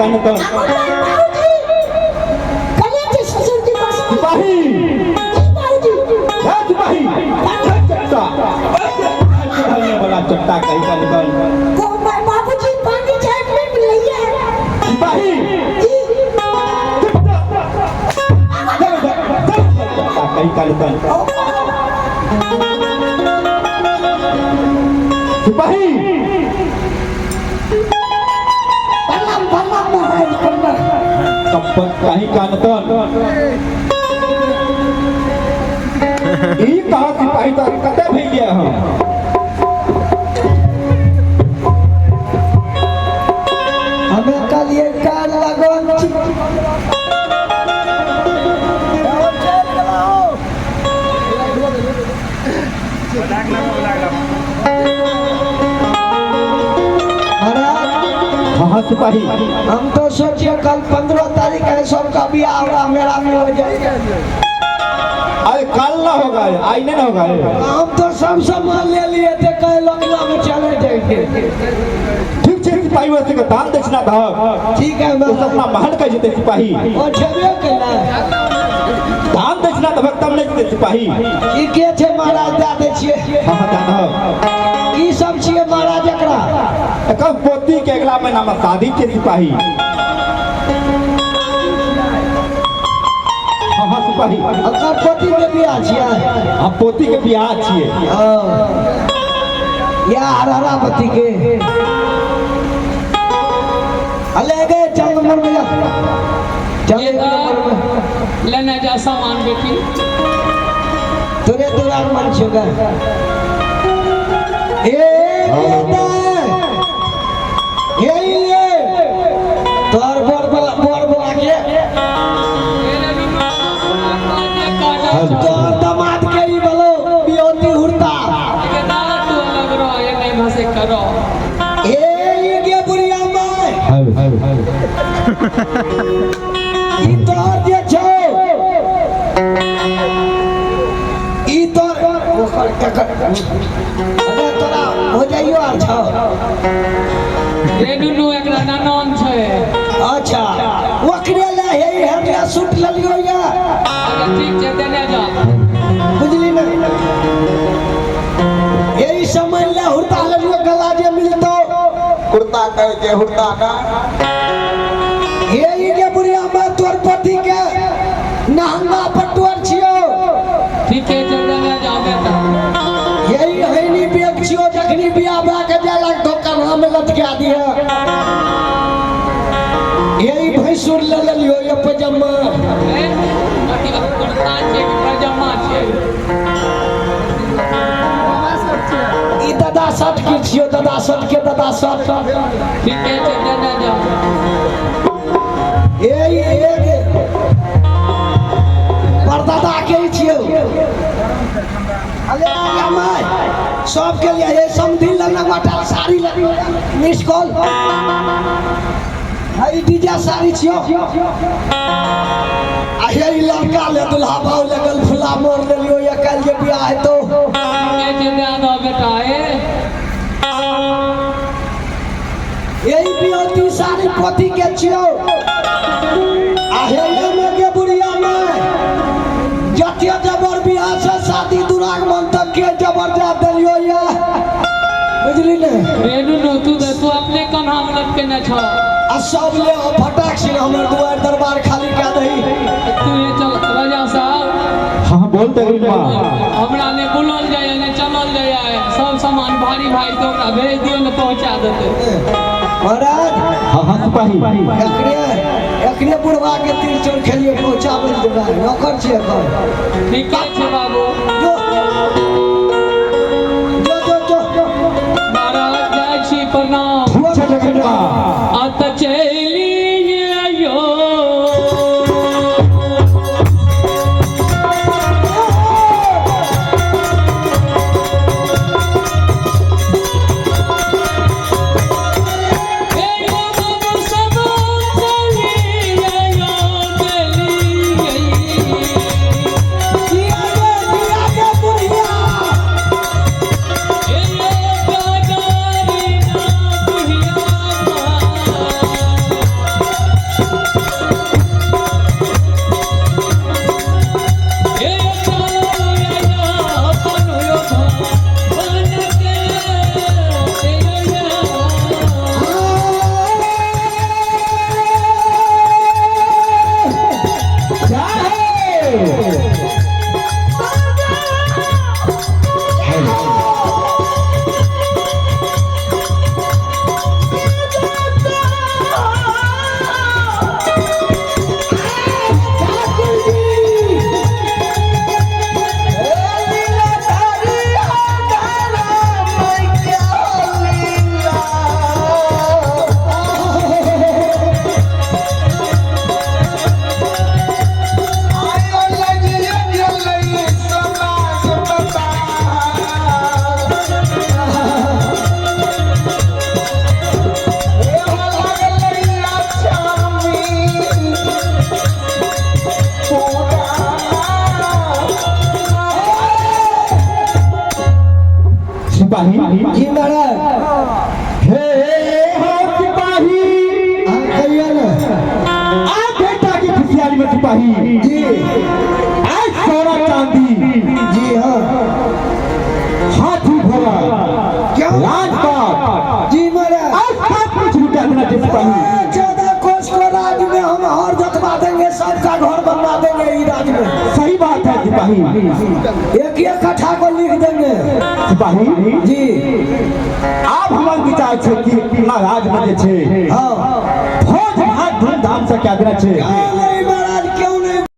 कान तो सिपाही सिपाही चट्टा बड़ा चट्टा कहीं का निकल बाबूजी पानी छाट में मिलैया सिपाही कहीं का निकल सिपाही कपट कहीं का निकल ई कहा सिपाही तो कते भइले हम हमें कल ये कार लगन हाँ सिपाही हम तो सोचिए कल 15 तारीख है सबका ब्याह होगा मेरा में हो जाएगा अरे कल ना होगा आज नहीं होगा हम तो सब सामान ले लिए थे कई लोग में चले जाएंगे ठीक है सिपाही वैसे का दान दक्षिणा था ठीक है मैं अपना महल का जीते सिपाही और छबे केला दान दक्षिणा तो भक्तम नहीं जीते सिपाही ई के छे महाराज दे दे छिए हाँ जाना ई सब छिए महाराज एकरा कब पोती के अगला महीना में शादी के सिपाही हाँ सिपाही अकर पोती के बियाह छिए हाँ पोती के बियाह छिए या हरारावती के अले गए चल नंबर में जा चल लेने जा सामान बेटी तुरे दुरान मन छगा ए बेटा ये ले तोर बोर के तोर दामाद के ही बोलो बियोती हुरता के दाल तो लग रहा है नहीं भाषे करो ए ये के बुढ़िया माय ई तोर जे छो ई तोर अरे तोरा हो जाइयो आर छो रे दुनु एकरा नानन छै अच्छा ओकरे ले हे हमरा सूट ललियो या अरे ठीक छै देने जा बुझली ना यही समय ले हुरता ललियो गला जे मिलतो कुर्ता कह के हुरता का यही के बुढ़िया में तोर पति के नहंगा पटुआर छियो ठीक है चल देने जा बेटा यही हैनी बेग छियो जखनी बियाह भा के जालक धोकर हम लटका दिया यही भैंसुर ले लियो ये पजामा कुर्ता छै कि पजामा छै ई दादा सट के छियो दादा सट के दादा सट ठीक है चल देने जा यही एक परदादा के ही छियो अले माय सब के लिए ये समधी लना वाटा साड़ी लगी मिस कॉल हाई डीजा साड़ी छियो आ हे लड़का ले दुल्हा भाव लगल फुला मोर ले लियो या कल जे बियाह है तो ठीक है दे दो बेटा यही बियोती साड़ी पोती के छियो आ हे में के बुढ़िया में जतिया जबर बियाह से शादी दुरागमन तक के जबर जा देलियो या बुझली ने रेनू नो तू अपने कन्हा में लटके न छ आ सब ले फटाक से हमर दुआर दरबार खाली कर दही तू ये चल राजा साहब हाँ बोलते रही माँ हमरा ने बुलल जाए ने चलल जाए सब सामान भारी भारी तो ओकरा भेज दियो ने पहुंचा देते महाराज हाँ सिपाही एकरे बुढ़वा के तीर चोर खेलिए पहुंचाबे देबा नौकर छै एकर ठीक है बाबू जो महाराज जय श्री प्रणाम आता चली आयो बुढ़िया सिपाही जी महाराज हे हो सिपाही कहिए ना आ बेटा की खुशहाली में सिपाही जी आज सोना चांदी जी हाँ हाथी घोड़ा क्या राजपाट जी महाराज आज सब कुछ लुटा देना चाहिए सिपाही 14 कोस को राज में हम और जतवा देंगे सबका घर बनवा देंगे इस राज में सही बात है सिपाही एक एक कट्ठा को लिख देंगे सिपाही जी आप हमारे विचार छे कि महाराज में जे छे हाँ भोज भात धूमधाम से क्या देना छे नहीं